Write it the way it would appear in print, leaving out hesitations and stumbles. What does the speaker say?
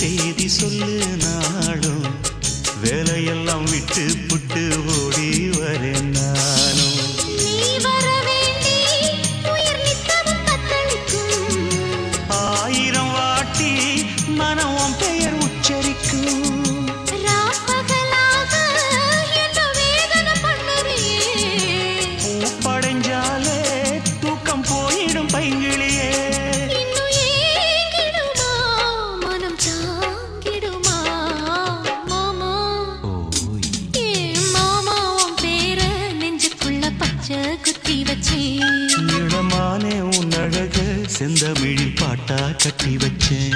செய்தி சொல்லு நாளும் வேலையெல்லாம் விட்டு புட்டு ஓடி வரேன் நானும். நீ வர வேண்டி உயிர் நித்தமும் தத்தளிக்கும். 1000 வாட்டி மனம் உன் பெயர் உச்சரிக்கும். ராப்பகலாக என்ன வேதனை பண்ணுறியே. பூ படைஞ்சாலே தூக்கம் போயிடும் பைங்கிளியே. இன்னும் ஏங்கிடுமா மனம் தாங்கிடுமா மாமா. ஏ மாமா உன் பேர நெஞ்சுக்குள்ள பச்சை குத்தி வச்சேன். இளமானே உன் அழக செந்தமிழில் பாட்டா கட்டி வச்சேன்.